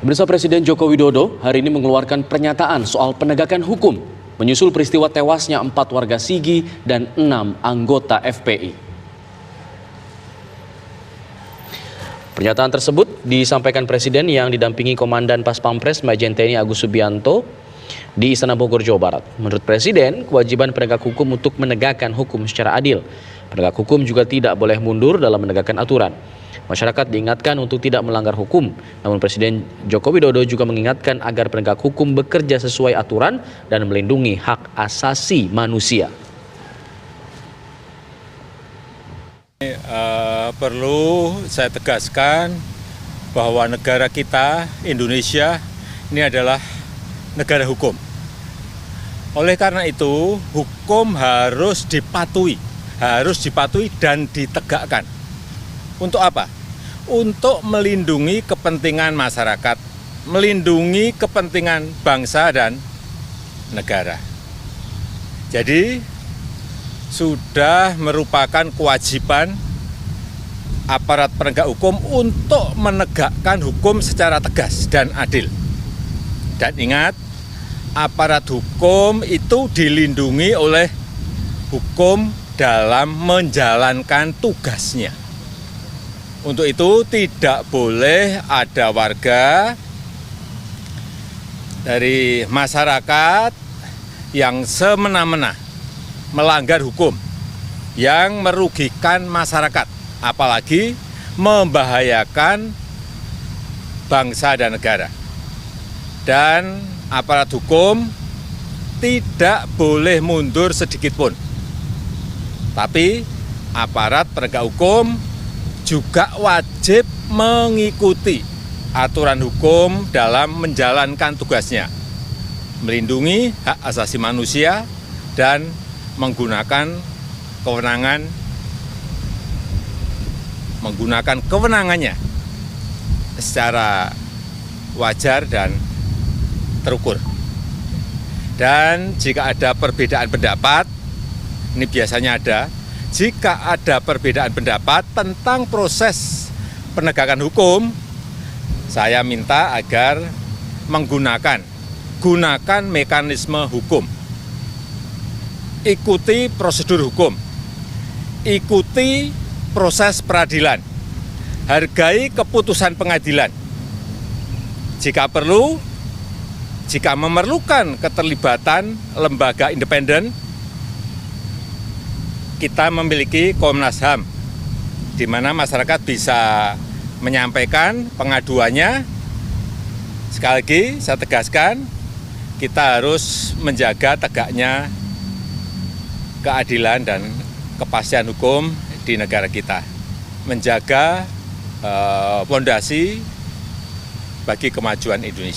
Pemirsa, Presiden Joko Widodo hari ini mengeluarkan pernyataan soal penegakan hukum menyusul peristiwa tewasnya 4 warga Sigi dan 6 anggota FPI. Pernyataan tersebut disampaikan Presiden yang didampingi Komandan Pas Pampres Majen TNI Agus Subianto di Istana Bogor, Jawa Barat. Menurut Presiden, kewajiban penegak hukum untuk menegakkan hukum secara adil. Penegak hukum juga tidak boleh mundur dalam menegakkan aturan. Masyarakat diingatkan untuk tidak melanggar hukum. Namun Presiden Joko Widodo juga mengingatkan agar penegak hukum bekerja sesuai aturan dan melindungi hak asasi manusia. Perlu saya tegaskan bahwa negara kita, Indonesia, ini adalah negara hukum. Oleh karena itu, hukum harus dipatuhi dan ditegakkan. Untuk apa? Untuk melindungi kepentingan masyarakat, melindungi kepentingan bangsa dan negara. Jadi, sudah merupakan kewajiban aparat penegak hukum untuk menegakkan hukum secara tegas dan adil. Dan ingat, aparat hukum itu dilindungi oleh hukum dalam menjalankan tugasnya. Untuk itu tidak boleh ada warga dari masyarakat yang semena-mena melanggar hukum, yang merugikan masyarakat, apalagi membahayakan bangsa dan negara. Dan aparat hukum tidak boleh mundur sedikit pun. Tapi aparat penegak hukum juga wajib mengikuti aturan hukum dalam menjalankan tugasnya, melindungi hak asasi manusia dan menggunakan kewenangannya secara wajar dan terukur. Dan jika ada perbedaan pendapat, ini biasanya ada, jika ada perbedaan pendapat tentang proses penegakan hukum, saya minta agar gunakan mekanisme hukum. Ikuti prosedur hukum, ikuti proses peradilan, hargai keputusan pengadilan. Jika perlu, jika memerlukan keterlibatan lembaga independen, kita memiliki Komnas HAM, di mana masyarakat bisa menyampaikan pengaduannya. Sekali lagi saya tegaskan, kita harus menjaga tegaknya keadilan dan kepastian hukum di negara kita, menjaga fondasi bagi kemajuan Indonesia.